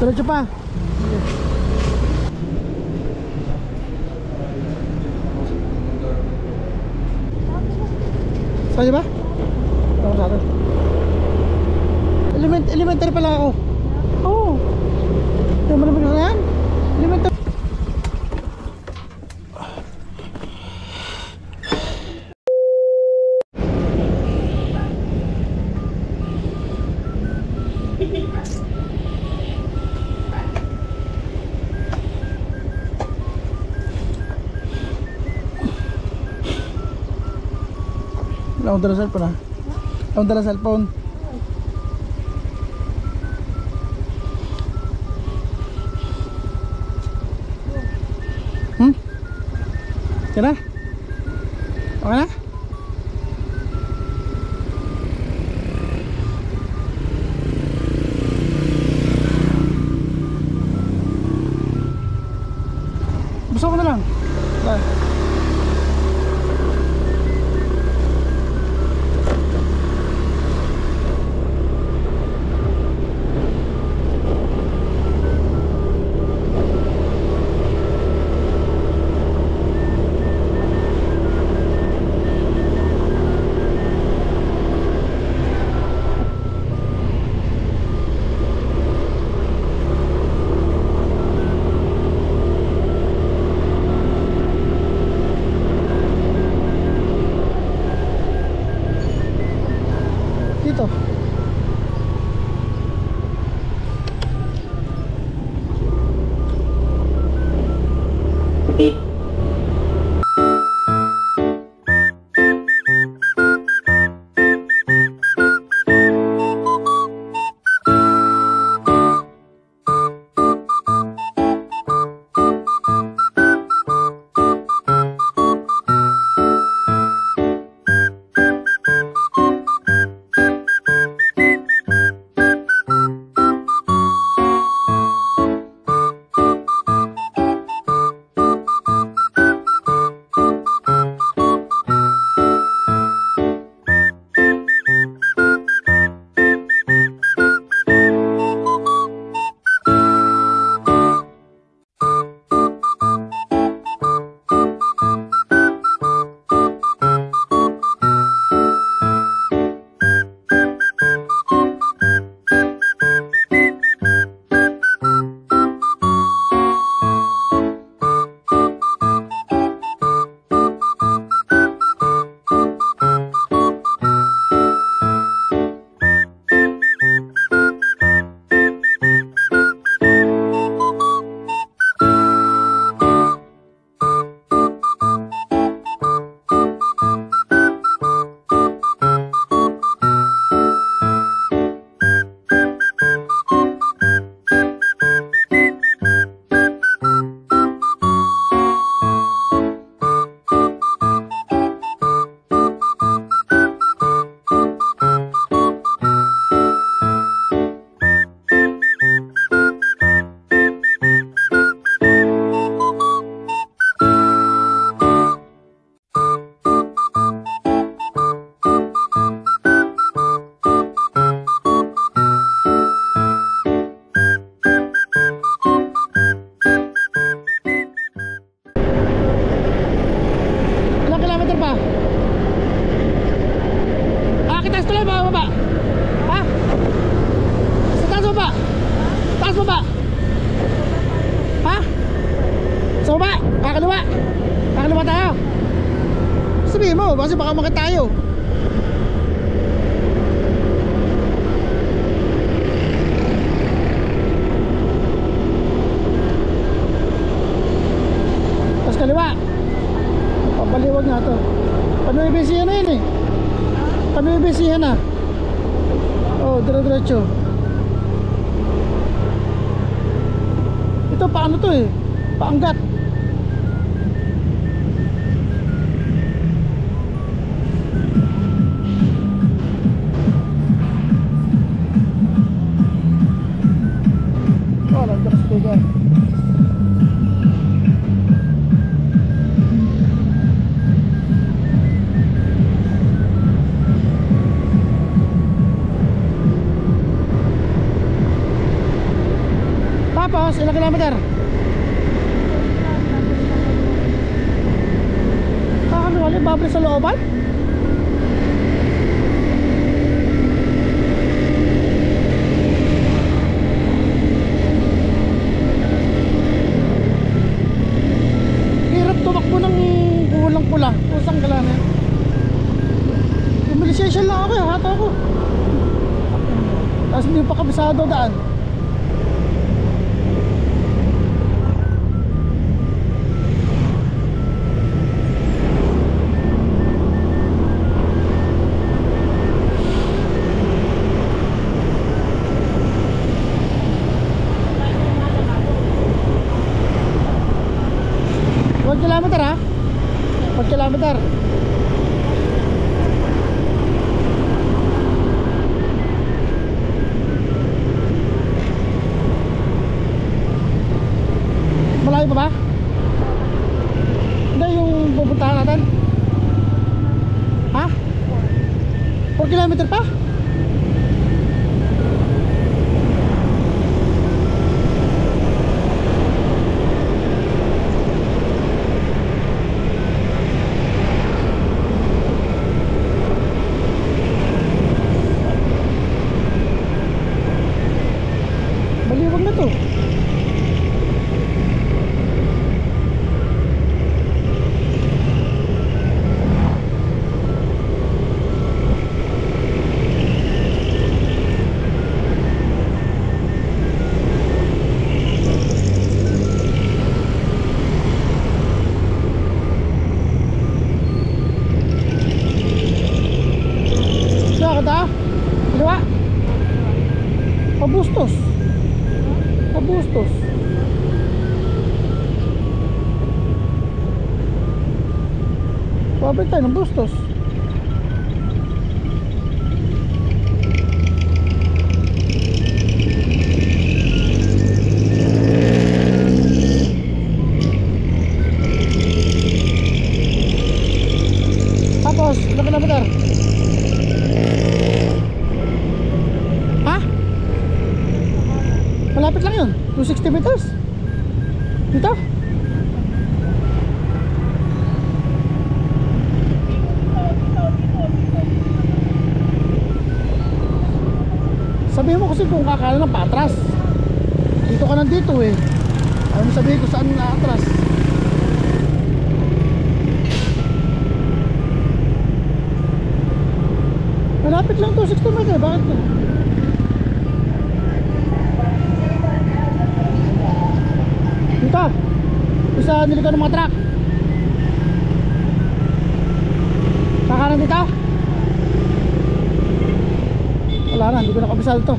Diretso pa. Saan ba? Ako sa atin. Elementary pala ako. Oo. Yung malamig na yan. Elementary. Wala akong dala cellphone ha. Wala akong dala cellphone. Kena? Okay na? Busa ko na lang. Bye. Dito. Sabihin mo, kasi baka makita tayo. Tapos kaliwa. Pabaliwag nga to. Panuibisihan na yun eh. Panuibisihan na. Oh, dire-diretso. Ito paano to eh? Paanggat. Oh, lantas tiga. Tapos ilang kilometer? Ano wala, babalik sa looban? Hirap tumakbo ng kulang pula. Kusang gala na yan. Imilisation lang ako, hato ako. Tapos hindi pa kabisado daan. Kilometer ha? 4 kilometer. Malayo pa ba? Hindi yung pupuntahan natin? Ha? 4 kilometer pa? Baliwag na to. Saan ka ta? Dalawa? Pabustos. Bustos. Pabalik tayo ng Bustos. Tapos, ilang kilometer? Malapit lang yun, 260 meters. Dito. Sabihin mo kasi kung kakala ng patras. Dito ka nandito eh. Ayaw mo sabihin ko saan na atras. Malapit lang 260 meters, bakit to? Dito, isa nilikan ng mga truck. Kakanan dito. Wala na, hindi ko nakabisado to.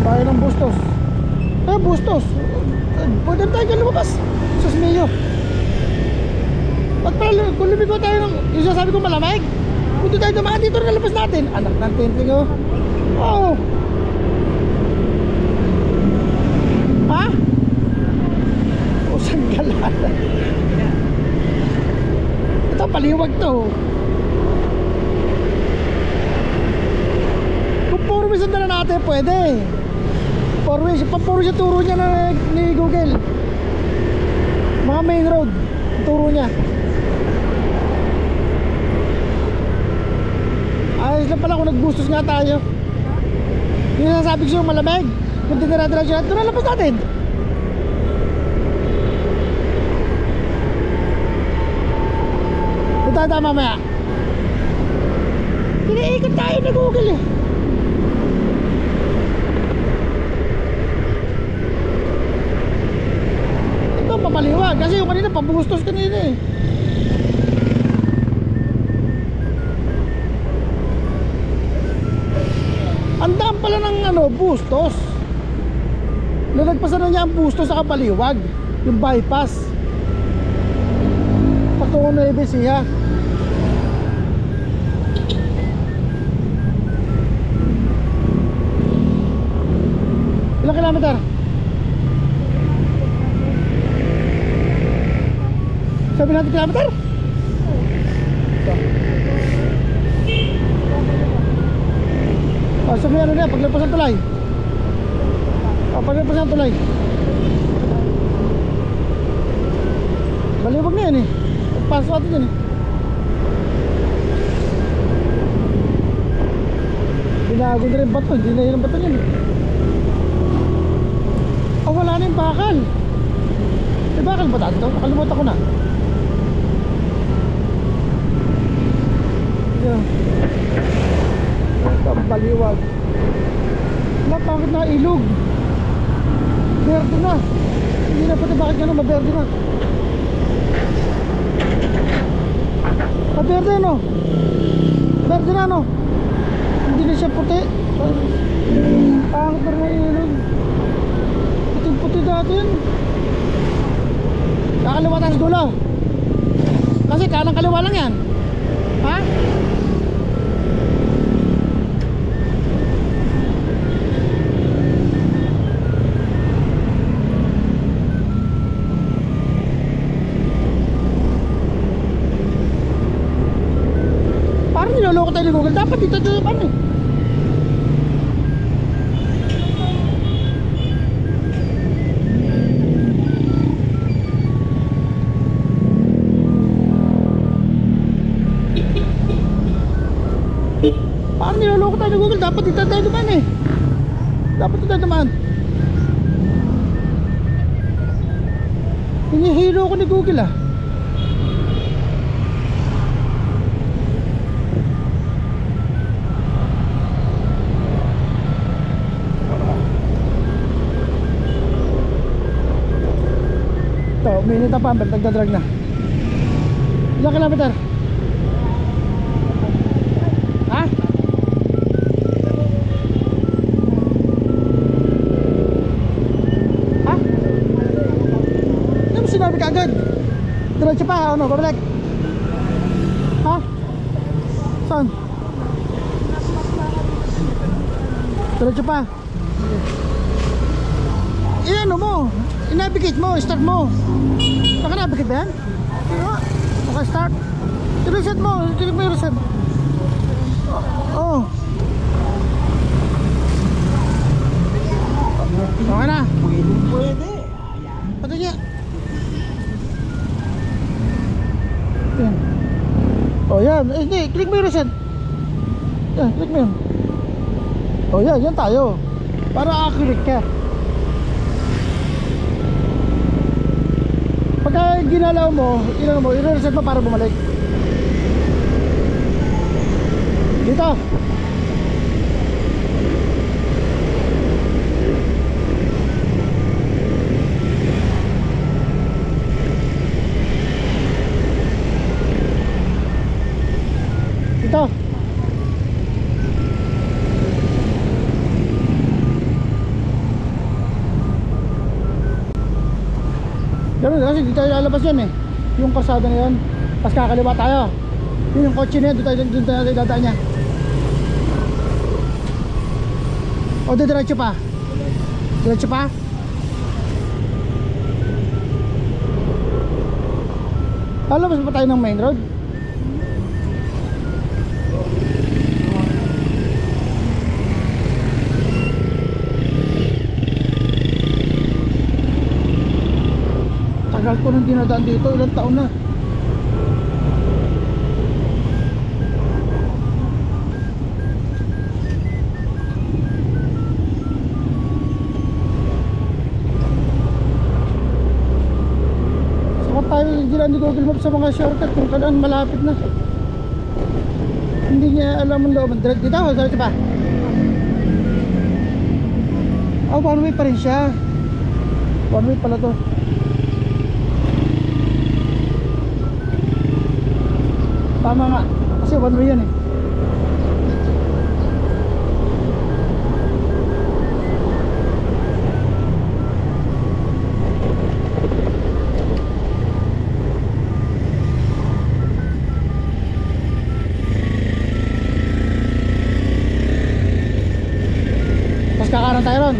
Bahay ng Bustos. Bustos. Pwede tayo dyan lumabas. Sus Mio. Ba't pala, kung lumigo tayo ng, yung sasabi ko malamig, punto tayo dumaan dito na labas natin. Anak ng tinting oh. Oh. Ha? Usang galala. Ito paliwag to. Kung puro minsan na natin pwede. Puro siya turo niya na ni Google. Mga main road turo niya. Ayos lang pala kung nagbustos nga tayo. Yung nasasabi ko sa'yo malamig. Kung dinara-diretso natin, doon nalabas natin. Doon tayo tayo mamaya. Pinaikot tayo na Google eh. Ito papaliwag kasi yung kanina pabustos kanina eh. Andaan pala ng ano, Bustos. Nalagpasan na niya ang Bustos sa Kapaliwag. Yung bypass patungo na Ecija. Ilang kilometer? Sabi natin kilometer? Sabi ano na, paglagpas ng tulay. Papalipas ng tulay. Baliwag na yan eh. Pasok natin yan eh. Binago na rin bato. Hindi na yun ang bato yan eh. Oh, wala na yung bakal. May bakal ba dito? Nakalimutan ko na. Yan. Ito ang baliwag. Wala, bakit na ilog? Berde na. Hindi na pati bakit gano'n, maberde na. Maberde no? Berde na no? Hindi na siya puti. Pangit na rin ang ilog. Puti-puti dati yun. Kakaliwa tayo sa dulo. Kasi kanang kaliwa lang yan. Ha? Parang niloloko tayo ni Google. Dapat dito paano eh. Parang niloloko tayo ni Google. Dapat dito tayo dumaan eh. Dapat dito tayo dumaan. Hinihilo ko ni Google ah. Ito, minute na pa. Nagdadrag na. Ilang kilometer? Ha? Ha? Ano mo sinabi ka agad? Diretso pa, ano? Babalik? Ha? Saan? Diretso pa? Ano mo? I-navigate mo, start mo. Naka-navigate ba yan? Naka-start. I-reset mo, click mo i-reset. Oo. Okay na. Pwede. Pati niya. Yan. O yan, hindi, click mo i-reset. Yan, click mo yun. O yan, yan tayo. Para accurate ka. Pagka ginalaw mo, i-reset mo para bumalik. Dito. Dito. Ganun kasi dito tayo lalabas yan eh. Yung kalsada na yun. Tapos kakaliwa tayo. Yun yung kotse na yun. Doon tayo dadaan niya. O diretso pa. Diretso pa. Lalabas pa tayo ng main road. Tagal ko nang dinadaan dito, ilang taon na. Saka tayo gilan ni Google Maps sa mga shortcut kung kailan malapit na. Hindi niya alam ang loob. Dito, diretso pa. Oh, one way pa rin siya. One way pala to. Tama nga, kasi one way yan eh. Tapos kakaran tayo ron.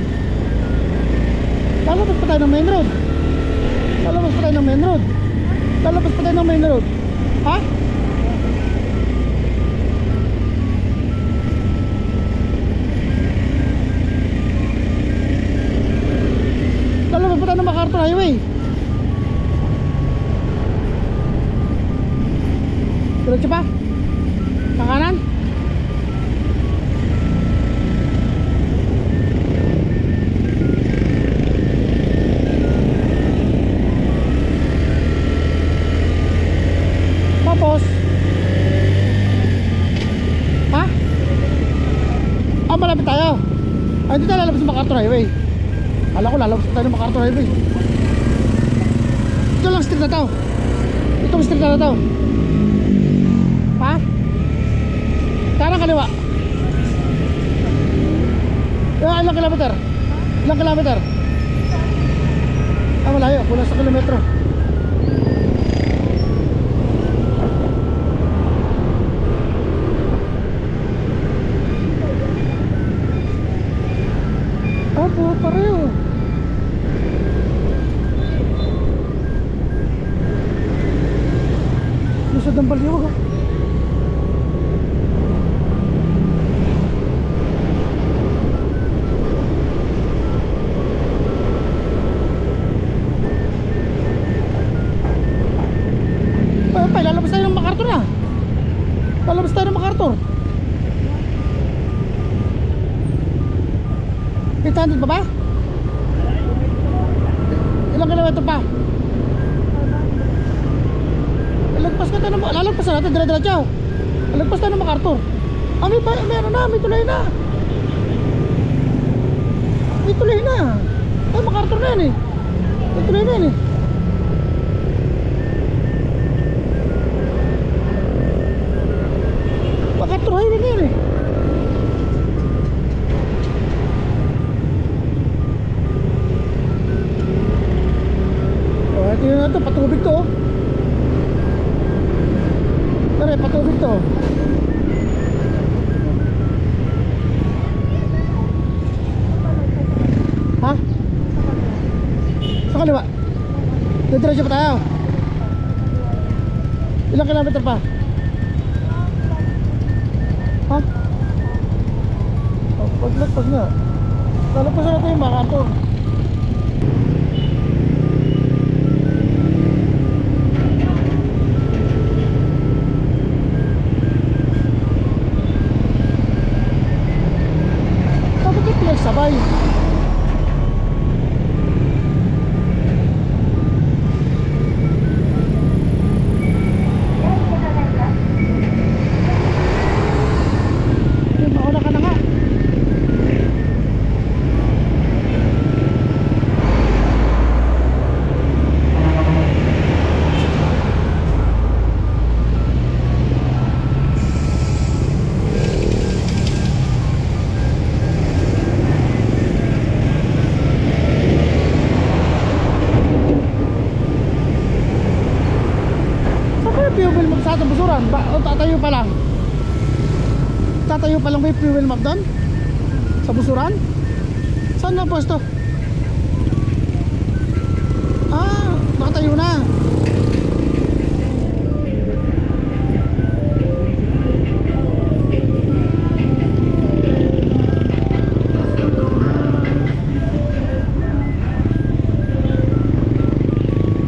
Lalabas pa tayo ng main road. Lalabas pa tayo ng main road. Lalabas pa tayo ng main road. Ha? Diretso pa? Kakanan? Tapos ha? Ah, malapit tayo. Ay, hindi tayo lalabas sa MacArthur Highway. Kala ko lalabas tayo ng MacArthur Highway. Ito lang street na to. Itong street na to. Ha? Tarang kaliwa. Ilang kilometer? Ilang kilometer? Ah, malayo. Kulang sa kilometro. Ah, po, pareho. Lusod ng baliwag. Lalabas tayo ng MacArthur na. Lalabas tayo ng MacArthur. 800 pa ba? Ilang kilometro pa? Lalagpas ka tayo ng... Lalagpas na natin, dire-diretso. Lalagpas tayo ng MacArthur. Ah, may ano na, may tulay na. May tulay na. Ay, MacArthur na yan eh. May tulay na yan eh. MacArthur highway na yan eh. Oh, ito yun na ito, patubig to. Tara, patubig to. Ha? Sa kaliwa? Diretso pa tayo. Ilang kilometer pa? Ha? Oh, paglagpas nga. Lalagpasan natin yung MacArthur. Bakit yung pinagsabay? Mauna ka na nga. Fuel map sa ating busuran ba? O tatayo pa lang? Tatayo pa lang ba yung fuel map doon? Sa busuran? Saan na pwesto? Ah, nakatayo na.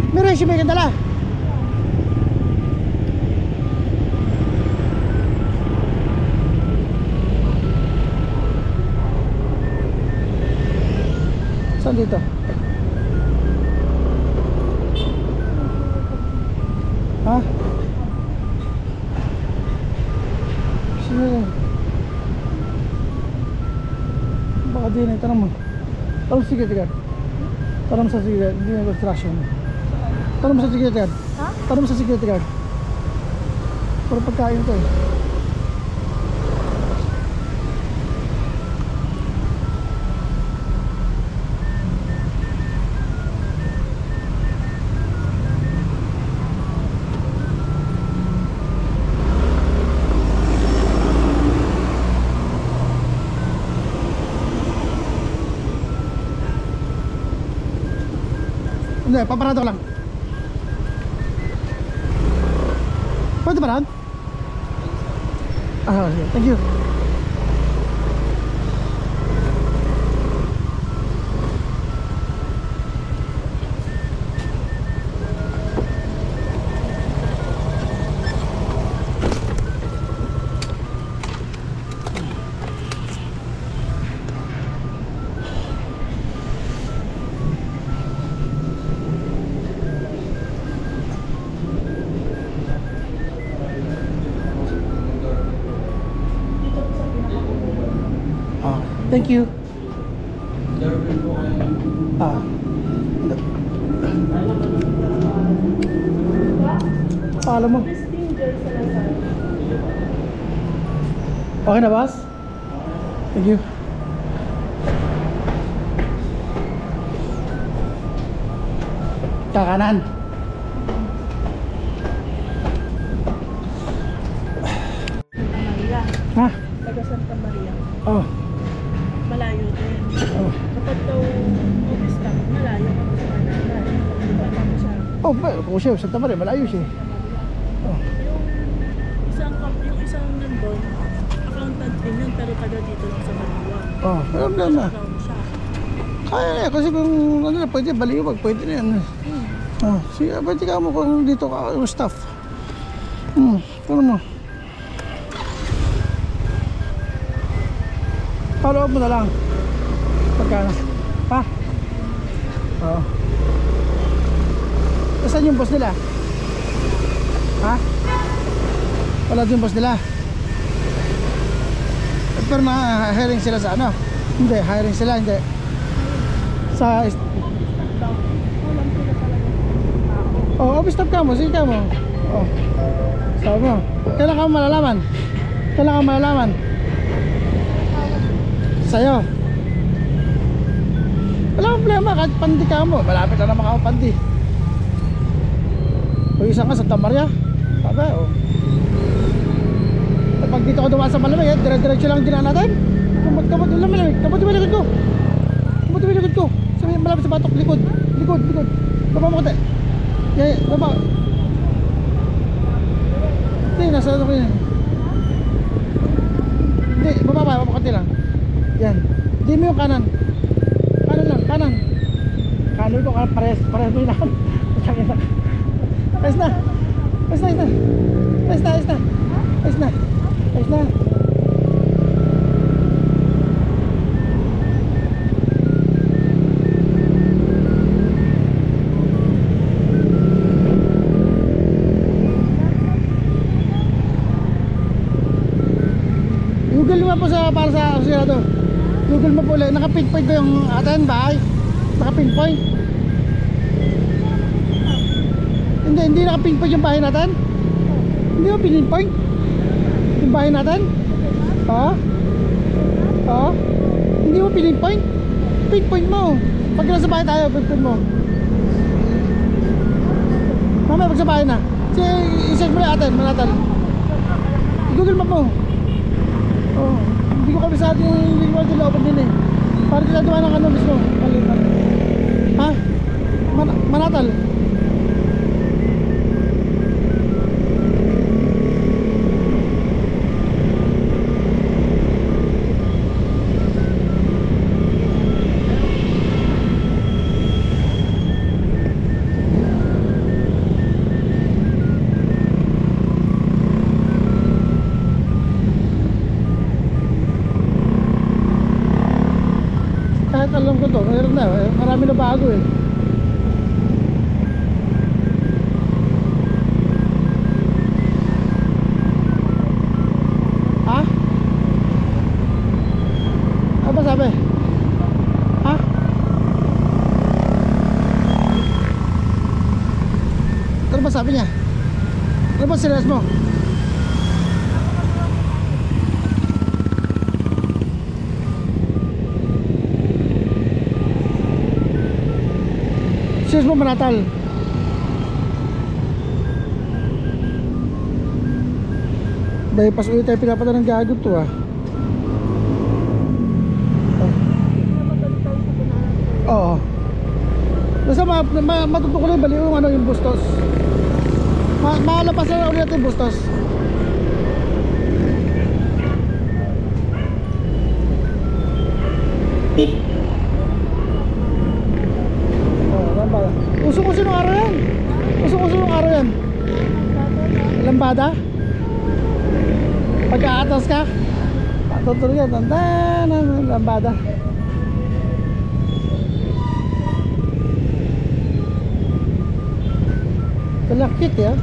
May resume ka dala? Saan dito? Ha? Sino yun? Baka di na, tanong mo. Tanong sa security guard. Tanong mo sa security guard, hindi na construction. Tanong mo sa security guard. Ha? Tanong mo sa security guard. Pero pagkain ko eh. Hindi, paparado ko lang. Pwede ba rin? Ah, okay. Thank you. Thank you. Ah. Paalam mo. Okay na, boss? Thank you. Kakanan. Maria. Ha? Taga Santa Maria. Oh. Malayo din. Oh. Kapag daw office ka, malayo ka sa Manila. Diba kami sa Oh, kung siya, Santa Maria, malayo siya. Oh. yung isang nandun, accountant din yun, pero taga dito lang sa Manila. Oh, pero na. Brown siya. Kaya na, kasi kung ano na, pwede, baliwag, pwede na yan. Oh, sige, pwede ka mo kung dito ka, yung staff. Ano mo? Follow up mo na lang. Pagkano? Ha? Oo. Saan yung boss nila? Ha? Wala din yung boss nila. Pero na-hiring sila sa ano? Hindi, hiring sila, hindi. Sa... Oh, office staff ka mo, sige ka mo. Oh. Sabi mo. Kailan ka malalaman? Kailan ka malalaman? Sa'yo. Wala problema, kahit pandi ka mo. Malapit na naman ako pandi. O isa nga sa Santa Maria. Sabi, oh. Pag dito ko dumaan sa malamig, dire-diretso lang din natin. Kabot ulang malamig. Kabot yung likod ko. Kabot yung likod ko. Sabi, malapit sa batok. Likod. Baba mo konti. Baba. Hindi, nasa ano ko yun. Hindi, baba konti lang. Yan. Hindi mo yung kanan. Kanan. Kanan ko, parehas mo yun ako. Ayos na. Google mo po para sa asyado. Google mo po ulit. Naka-pinpoint ko yung atin bahay. Naka-pinpoint. Hindi naka-pinpoint yung bahay natin. Hindi mo pinpoint yung bahay natin. Hindi mo pinpoint. Pinpoint mo. Pag nasa bahay tayo, pinpoint mo. Mamaya pag sa bahay na. I-search mo na atin. Google mo po. Oh, hindi ko kabisado yung lingwal nila open din eh. Para sila dumaan ng ano mismo. Ha? Manatal. Kahit alam ko to, meron na, marami na bago eh. Ha? Ano ba sabi? Ha? Ano ba sabi niya? Ano ba serious mo? Serious mo manatal? Bypass ulit tayo pinapata ng gagod to ah. Oo. Basta matutukoy bali yung ano yung bustos. Malapasan na ulit yung bustos. Usok-usok nung araw yan. Usok-usok nung araw yan. Lambada. Pagka-atas ka patutulog yan. Lambada. Talakit ya.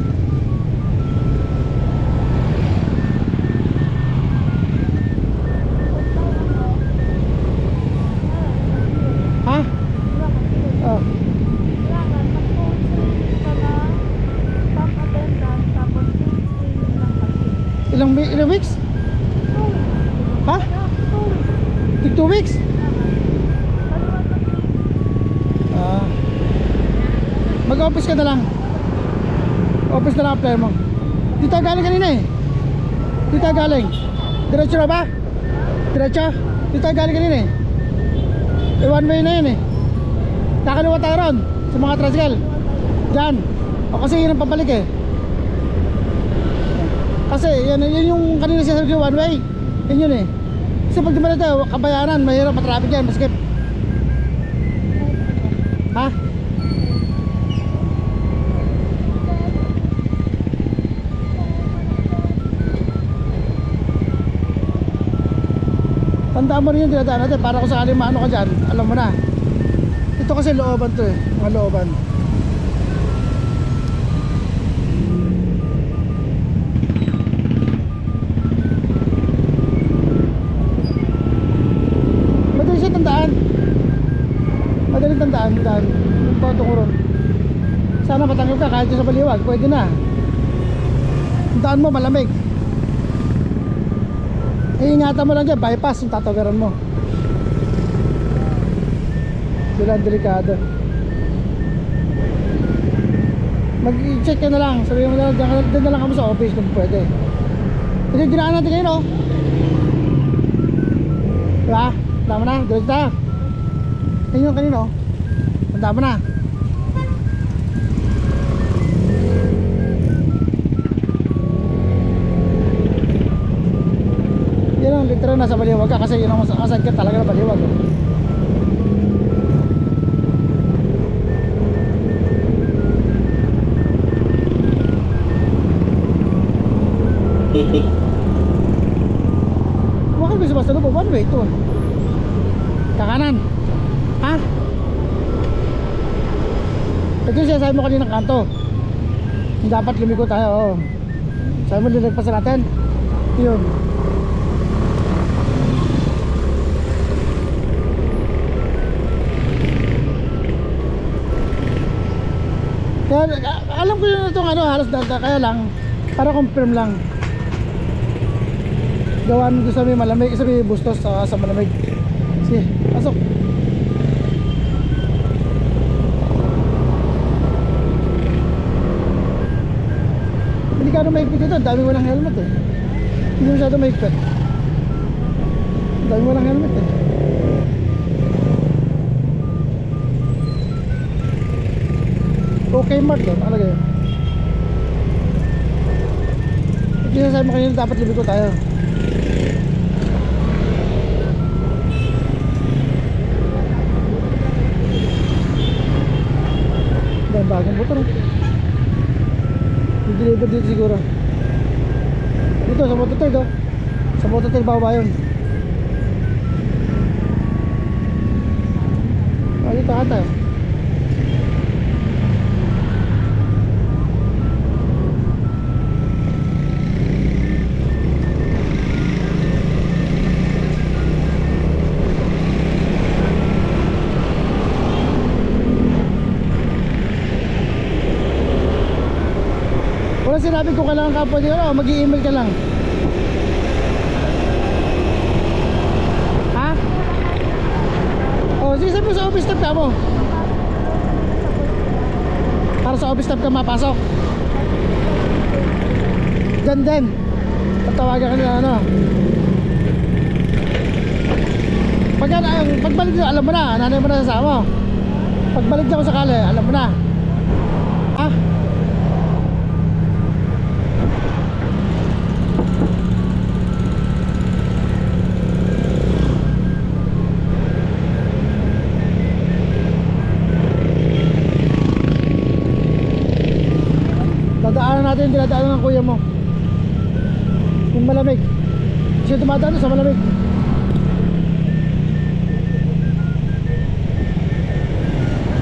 Ilang weeks? Ha? Tig 2 weeks? Mag-office ka na lang. Office na lang apply mo. Dito galing kanina eh. Dito galing. Diretso na ba? Diretso? Dito galing kanina eh. One way na yun eh. Nakaliwa tayo ron sa mga tricycle. Diyan. O kasi yun ang pabalik eh. Kasi yun yung kanina sinasabi ko, one way. Yun eh. Kasi pag dumalit tayo, Kabayanan, mahirap matraffic yan, maskip. Ha? Tandaan mo rin yung dinadaan natin para kung sakali maano ka dyan, alam mo na. Ito kasi looban to eh, mga looban. Madali siya tandaan. Madaling tandaan, yung pato ko ron. Sana matanggap ka kahit sa baliwag, pwede na. Tandaan mo, malamig. Iingatan mo lang dyan, bypass yung tatawaran mo. Sila ang delikado. Mag-check ka na lang. Sabihin mo na lang, dyan na lang kami sa office kung pwede. Kasi ginaan natin kayo, no? Diba? Tama na, diretso tayo. Yan yung kanino. Tanda mo na. Yan ang literal nasa baliwag ka kasi yun ang masagkat talaga na baliwag. Bakit may subasta po? One way ito. Kakanan. Ha? Ito siya sabi mo kaninang kanto. Dapat lumiko tayo. Oh. Sabi mo linagpas natin. Yun. Kaya, alam ko yun itong ano, halos data. Kaya lang, para confirm lang. Gawaan ko sa may malamig, sa may bustos sa malamig. Sige, pasok. Hindi ka na maigpit ito, dami walang helmet eh. Hindi masyado maigpit. Dami walang helmet eh. Okay Mart doon, ano kayo? Hindi sasabi mo kanina dapat libig ko tayo. Dahil bagong motor eh. I-deliver dito siguro. Dito sa mototail do. Sa mototail baba yun. Dito ata eh. Wala sinabi ko kailangan ka pwede ka mag-i-email ka lang. Ha? O sige sabi mo sa office staff ka mo. Para sa office staff ka mapasok. Diyan din. Tatawagan ka nila ano. Pagbalik nyo alam mo na. Nanay mo na sa mo. Pagbalik nyo sakali alam mo na. Ha? Dadaanan natin yung dinadaanan ng kuya mo. Yung malamig. Kasi dumadaan sa malamig.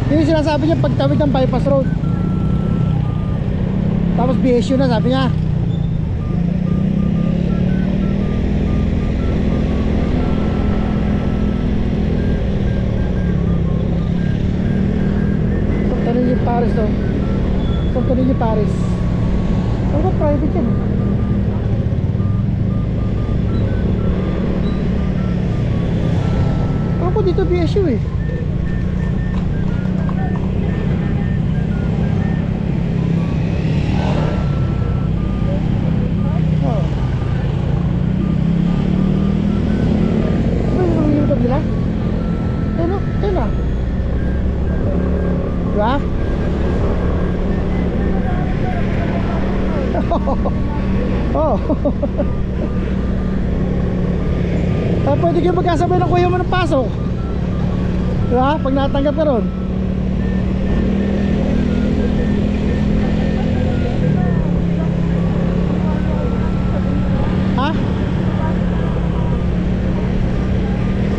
Yun yung sinasabi niya pagtawid ng bypass road. Tapos BSU na sabi niya. Tanong yung Paris to. Tanong yung Paris. Ano ba private yan? dito BSU eh. Oh. Ano yung nangyayari nila? Ano? Ano? Diba? Oh. Pwede kayo magkasabay ng kuya mo ng pasok. Diba? Pag natanggap ka ron. Ha?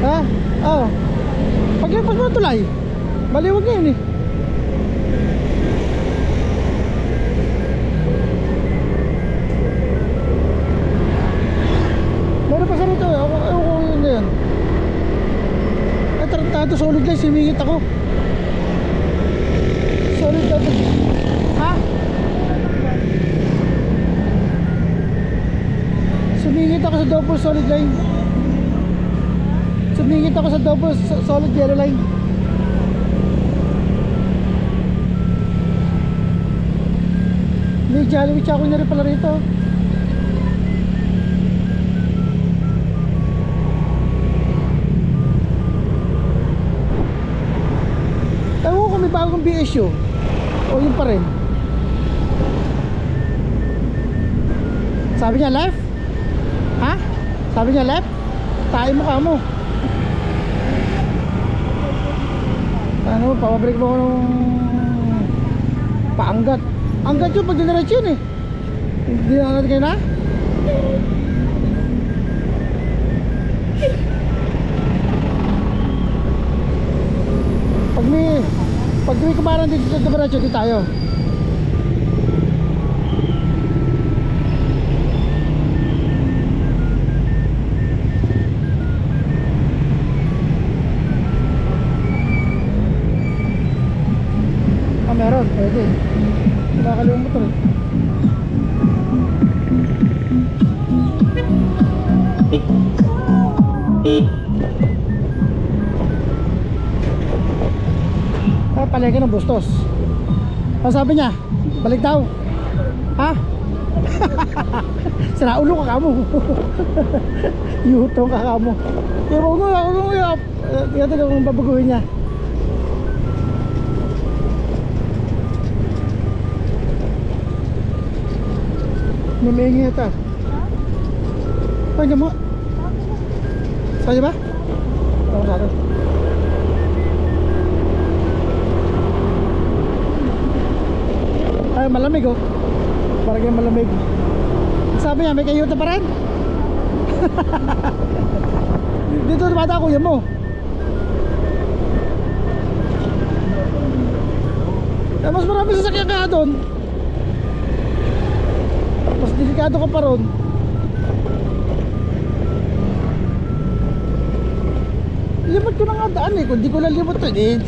Ha? Oh. Pag mo tulay, baliwag na yun eh. Meron pa sa rito eh. Ako yun na yun. Ay, tarantado, solid lang, simingit ako. Solid lang. Ha? Sumingit ako sa double solid line. Sumingit ako sa double solid yellow line. May Jollibee Choco na rin pala rito. Ewan ko may bagong BSU o yun pa rin. Sabi niya left? Ha? Sabi niya left? Tayo mo ka mo. Ano, papabreak mo ko ng paanggat. Anggat yun pag diniretso yun eh. Hindi na natin kayo na? Pag may kumarang dito sa diretso, dito tayo. Meron, pwede. Nakakalimutan mo ito rin. Palengke ng Bustos. Ang sabi niya, balik daw. Ha? Sira ulo ka kamo. Yutong ka kamo. Kaya mo nga. Tingnan ko kung babaguhin niya. Namihingi ito. Pagka mo. Sa'yo ba? Ako sa atin. Ay, malamig oh. Parang yung malamig. Sabi niya, may kayuta pa rin? Dito bata kuya mo. Mas marami sasakyan ka doon. Mas delikado ka pa ron. Limot ko na nga daan eh. Kung di ko lang limot to eh.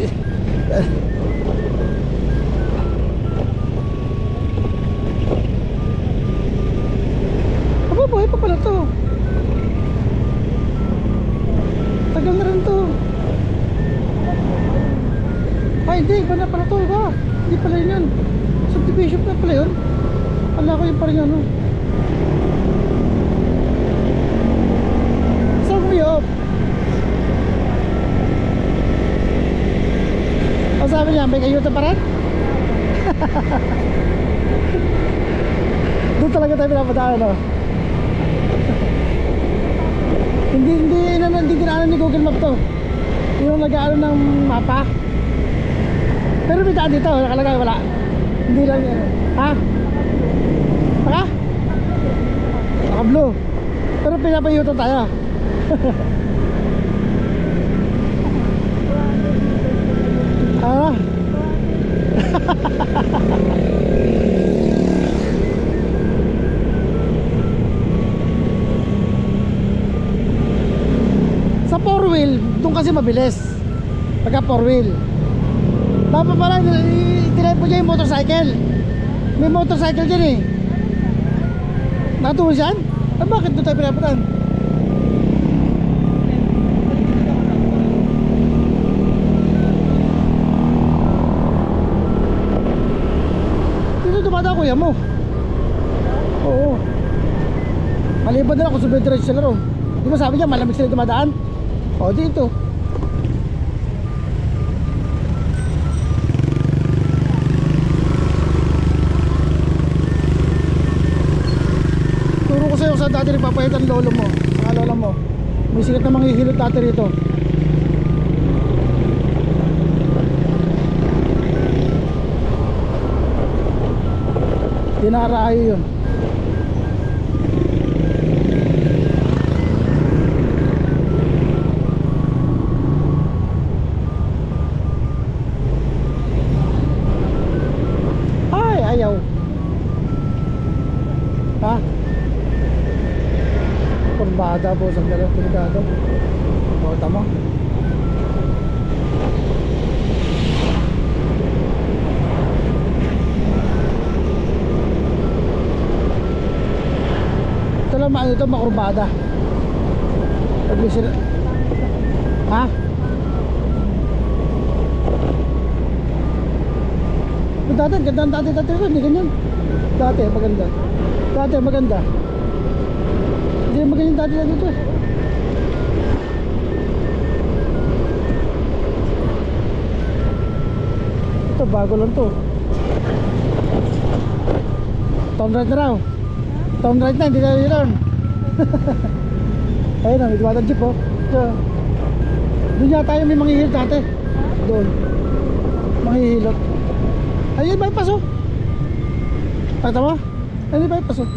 Aba, buhay pa pala to. Tagal na rin to. Ay hindi, iba na pala to. Iba. Hindi pala yun yun. Subdivision na pala yun. Kala ko yung pa rin ano. Saan mo yun? Ang sabi niya, may kayuta pa rin? Doon talaga tayo pinapadaan no? Hindi dinaanan ni Google Map to. Yung nag-aano ng mapa. Pero may daan dito, nakalagay wala. Hindi lang yan. Ha? Naka? Naka blue. Pero pinapayuto tayo. Ah. Sa 4-wheel, doon kasi mabilis. Pagka 4-wheel. Dapat pala tinay po dyan yung motorcycle. May motorcycle dyan eh. Nakatulog dyan? Ah, bakit doon tayo pinapuntan? kuya mo. Oo. Maliban na lang kung sumidiretso sila ron. Di ba sabi niya malamig sila dumadaan? O dito. Turo ko sa'yo kung saan dati nagpapahit ang lolo mo, mga lola mo. May sikat na manghihilot dati rito. Dinarayo yun. Ay, ayaw. Ha? Kurbada po sa delikado. O, tama. Ito lang, ano ito, makurbada. Pag may sila... Ha? Dati, gandaan dati hindi ganyan. Dati, maganda. Dati, maganda. Hindi magaling dati dito eh. Ito, bago lang to. Tom right na raw. Tom right na, hindi na yun. Ayun na, may dumatang jeep oh. Doon yata tayo may manghihilot dati. Doon. Manghihilot. Ayun, bypass oh. Pakita mo? Ayun, bypass oh.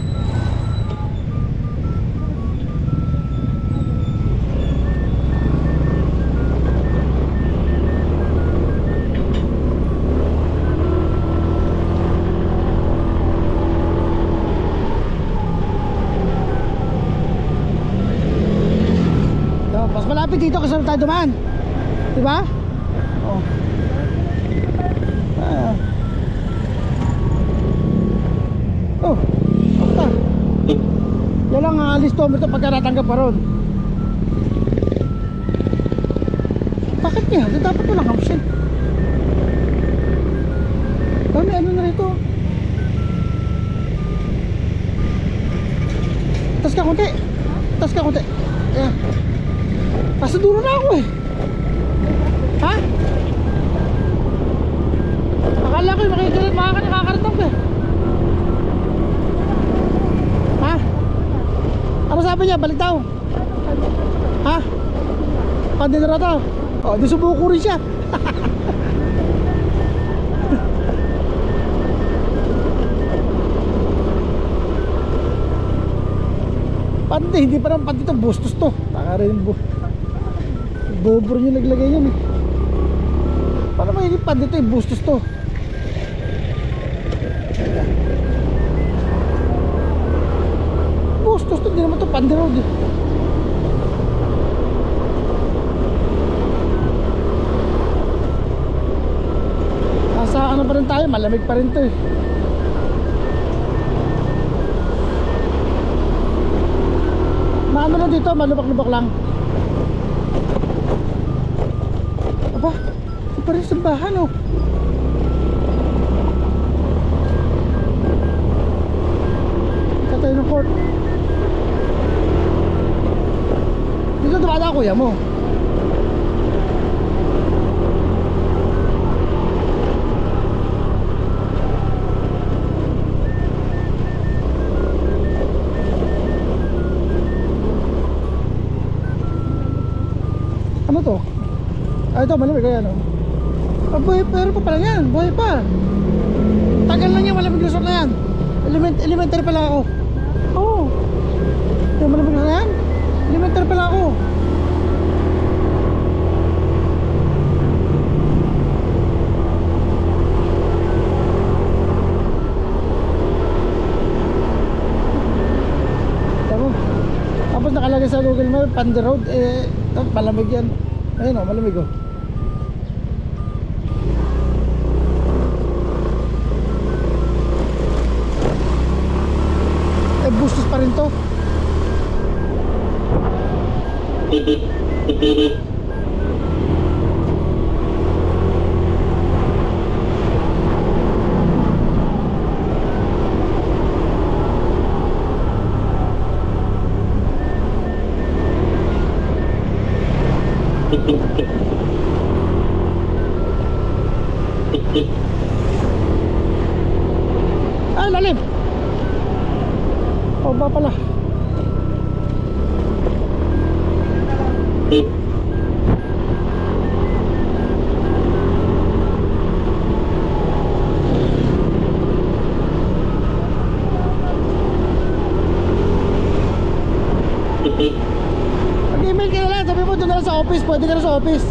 Mas malapit dito kasi tayo dumaan. Diba? Oh. Oh, basta. Yan lang alis to ito pagka natanggap pa ron. Bakit niya? Dapat ko lang hamsin. Dami ano na rito. Tas ka konti. Tas ka konti. Ayan. Nasa dulo na ako eh. Ha? Akala ko yung makakaratang ko eh. Ha? Ano sabi niya? Balik daw. Ha? Pandinara daw. O, di sumuko rin siya. Pandi, hindi pa naman pandi ito. Bustos to. Taka rin yung bobor nyo naglagay yan eh. Paano ba hindi pandi ito? Bustos to. Bustos to. Hindi naman ito pandi road eh. Nasa ano pa rin tayo? Malamig pa rin to eh. Maano lang dito, malubak-lubak lang. Aba, ito pa rin simbahan oh. Ito tayo ng court. Dito dumaan kuya mo. Ano to? Ah, ito, malamig kaya no? Ah, buhay pa, pero pa pala yan, buhay pa. Tagal lang yan, malamig lusot na yan. Elementary pala ako. Oo. Yung malamig lusot na yan, elementary pala ako. Tapos nakalagay sa Google Maps, Pandi Road, eh, malamig yan. Ayun o, malamig o. Eh, bustos pa rin to. O ba pala? Mag-email ka na lang, sabi mo doon na lang sa office, pwede ka na sa office.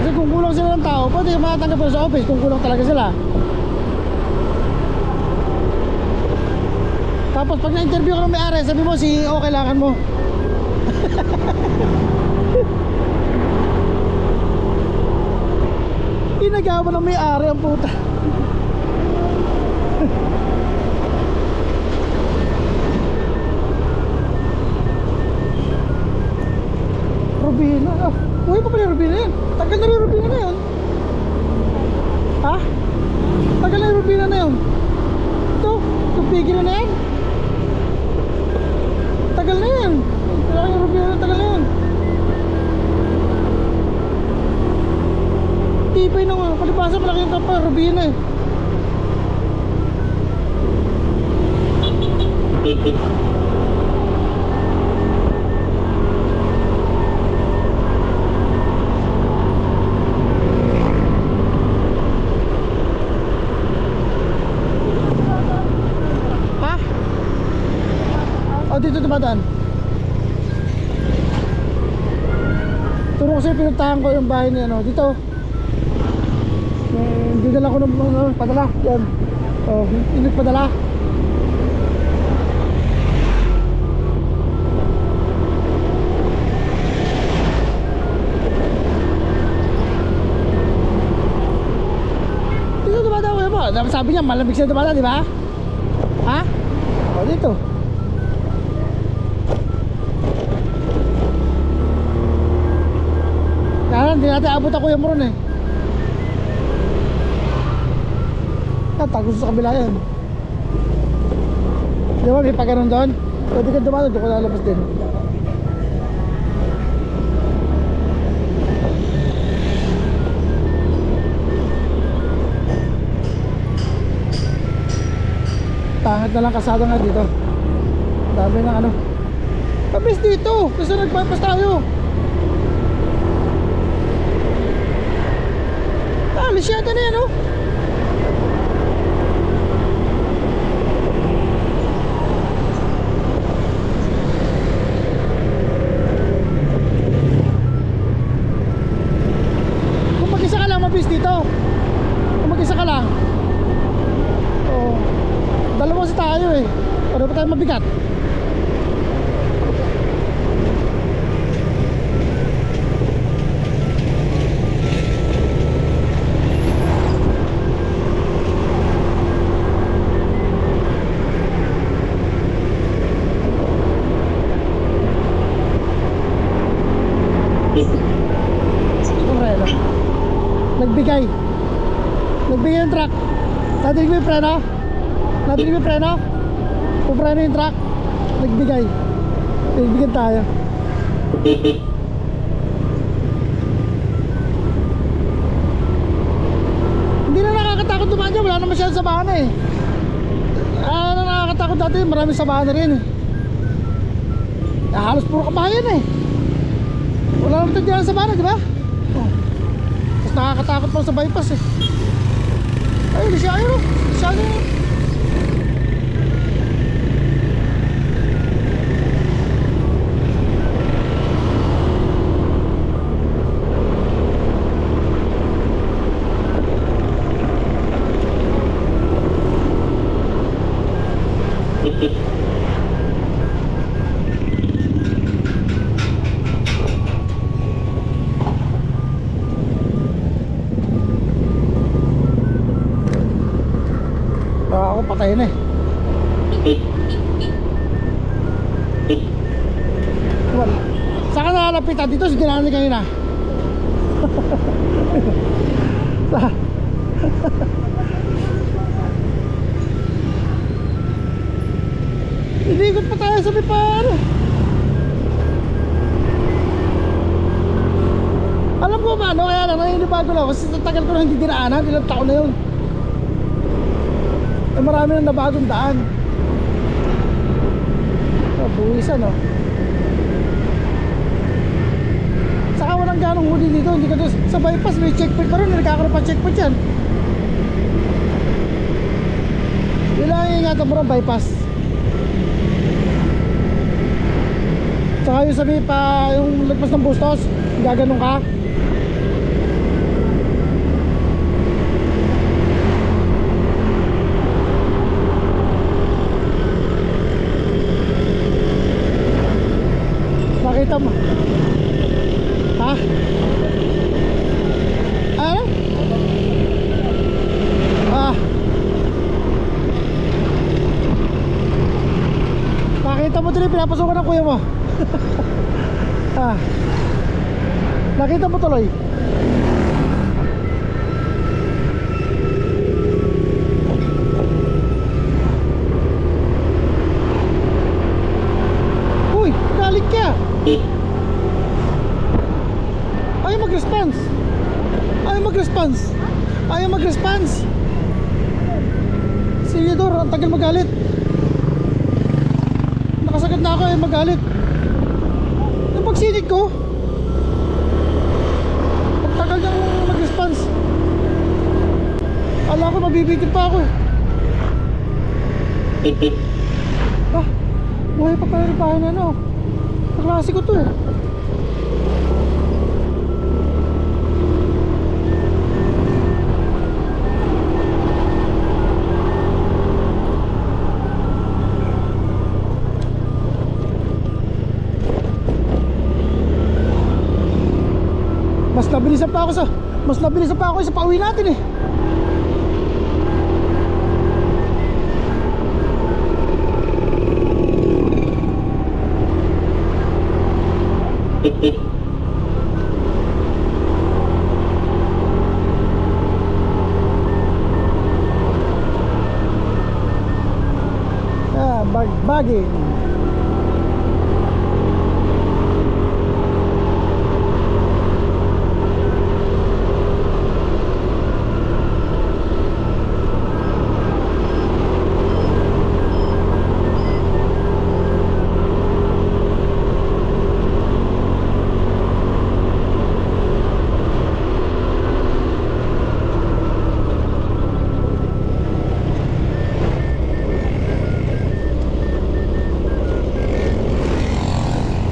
Kasi kung kulang sila ng tao, pwede ka makatanggap ka sa office kung kulang talaga sila. Tapos pag na-interview ka ng may-ari, sabi mo CEO kailangan mo. Inagawa ng may-ari ang puta. Rubina. Oh, buhay pa pala yung Rubina yan. Tagal na yung Rubina na yun. Ha? Tagal na yung Rubina na yun. Ito, tupigil na yan. Tagal na yan. Tagal yung Rubina na, tagal na yan. Tipay na nga. Palibasa malaki yung kapal, Rubina eh. O dito dumadaan. Turo ko sa'yo, pinuntahan ko yung bahay niya, no? Dito. Dinala ko ng padala. Yan. O, padala. Dito dumadaan ko yun mo. Sabi niya, malamig siya dumadaan, di ba? Ha? O, dito. Hindi natin abot ako yung moron eh. Tago sa kabila yan. Di ba may pagano'n doon? Pwede ka dumaan, doon ko lalabas din. Pangit na lang kasada nga dito. Dami ng ano. Mabis dito, kasi nagpapas tayo. Alis yata na yan, oh. Kung mag-isa ka lang, mabis dito. Kung mag-isa ka lang. Oh, dalawa sa tayo eh. Para pa tayo mabigat. Nagbigay yung truck. Nadinig mo yung preno? Nadinig mo yung preno? Pupreno yung truck. Nagbigay. Nagbigyan tayo. Hindi na nakakatakot dumaan dyan. Wala na masyadong sabahan eh. Ano nakakatakot dati? Maraming sabahan na rin eh. Halos puro kabahayan eh. Wala naman tayo dyan sabahan, di ba? Oh. Tapos nakakatakot pa sa bypass eh. Ay, di siya ayaw. Siya ayaw. Ako patayin eh. Saan ka nakalapitan? Dito si dinaan kanina. Inikot pa tayo sa Bipar. Alam mo ba ano? Kaya lang nanginip bago lang. Kasi tagal ko na hindi dinaanan. Ilang taon na yun. Eh marami na nabagong daan. Oh, buwisan oh. Saka walang ganong huli dito. Hindi ka doon. Sa bypass may checkpoint pa rin. Nagkakaroon pa checkpoint yan. Yun lang ang ingatan mo rin bypass. Saka yung sabi pa yung lagpas ng Bustos, gaganong ka. Nakita mo? Ha? Ano? Ah. Nakita mo tuloy, pinapasukan ng kuya mo. Ah. Nakita mo tuloy. Uy, galit ka. Ayaw mag-response. Ayaw mag-response. Ayaw mag-response. Sige Dor, ang tagal magalit. Nakasagad na ako, ayaw magalit. Yung pagsinig ko, pagtagal niyang mag-response. Alam ko mabibitin pa ako eh. Ah, buhay pa pala rin bahay na ano. Kaklase ko to eh. Mas nabilisan pa ako sa pauwi natin eh. Bagging.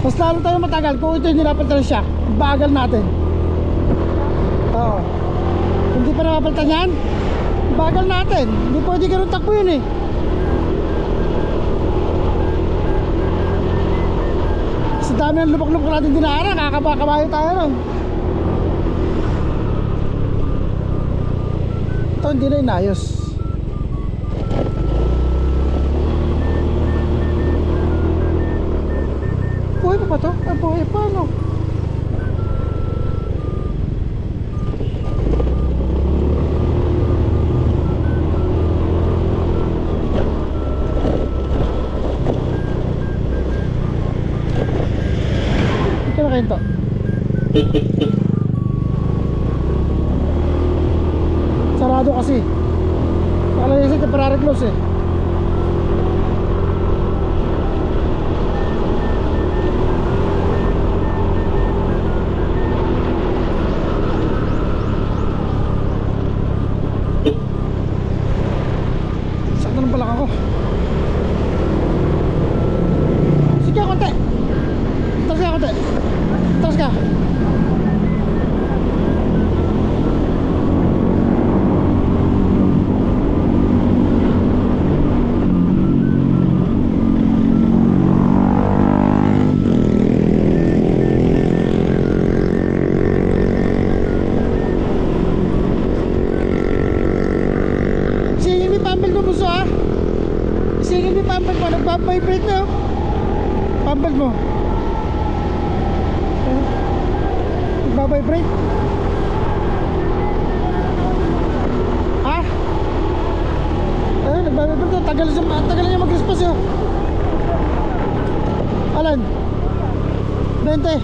Mas lalo tayo matagal kung ito hindi napalitan ng shock. Bagal natin. Oo. Hindi pa napalitan yan, bagal natin. Hindi pwede ganun takbo yun eh. Sa dami ng lubak-lubak natin dinaanan, kakabakabayo tayo nun. Ito hindi na inayos. Buhay pa ba ito? Ah, buhay pa ano? Ito na kayo ito. Sarado kasi. Kala niya siya temporary close eh. Nagpa-vibrate na. Pambal mo. Nagpa-vibrate. Ha? Nagpa-vibrate. Tagal niya mag-response yun. Alan? 20.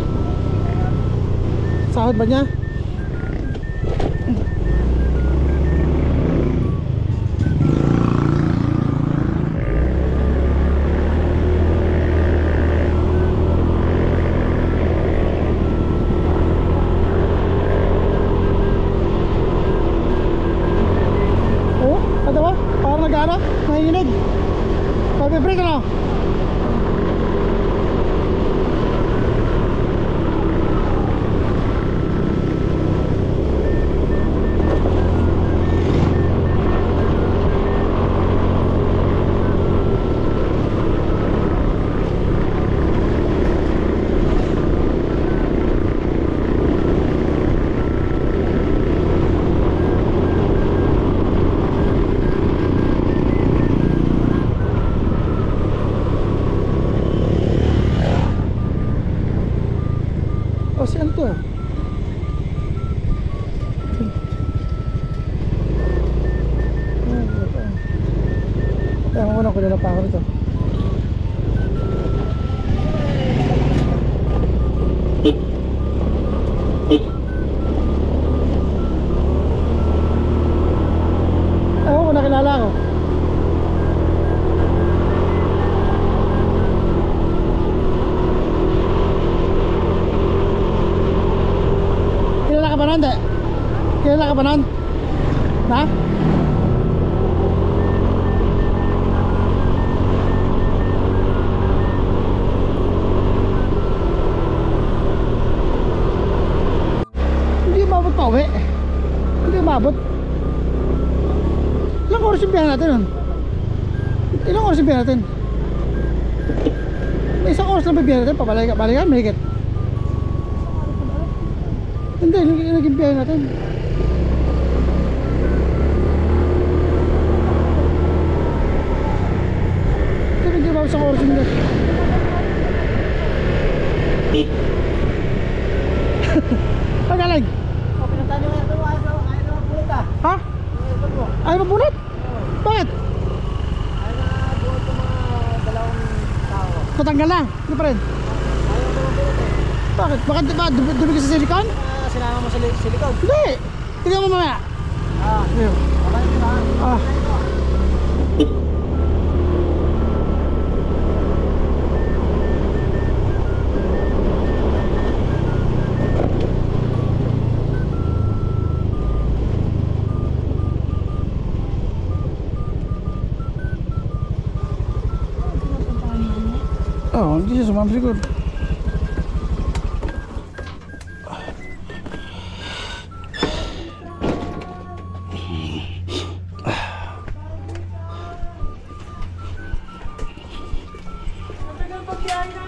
Sahod ba niya? Nag-ano? Nanginginig? Pag-break ano? O si ano to? Ewan ko na, kulala pa ako rito. Ewan ko, nakilala ako. Kilala ka ba nun? Kilala ka ba nun? Ha? Hindi umabot pa uwi. Hindi umabot. Ilang oras yung biyahe natin nun? Ilang oras yung biyahe natin? May isang oras lang ba biyahe natin? Pabalikan, mahigit. Hindi, naging biyahe natin. Hindi ba isang oras yung biyahe? Pagaling? O, pinuntahan nyo ngayon, ayaw na mapulot ah. Ha? Ayaw mabunot? Bakit? Ayaw na buhat yung mga dalawang tao. Tatanggal na? Hindi pa rin? Ayaw na mapulot eh. Bakit? Bakit ba? Dumigil sa silicon? Sinama mo sa likod. Hindi! Tingnan mo mamaya. Ayun. Baka nyo ba? Ah. Oh, hindi siya sumama siguro. Matagal pagbiyahe na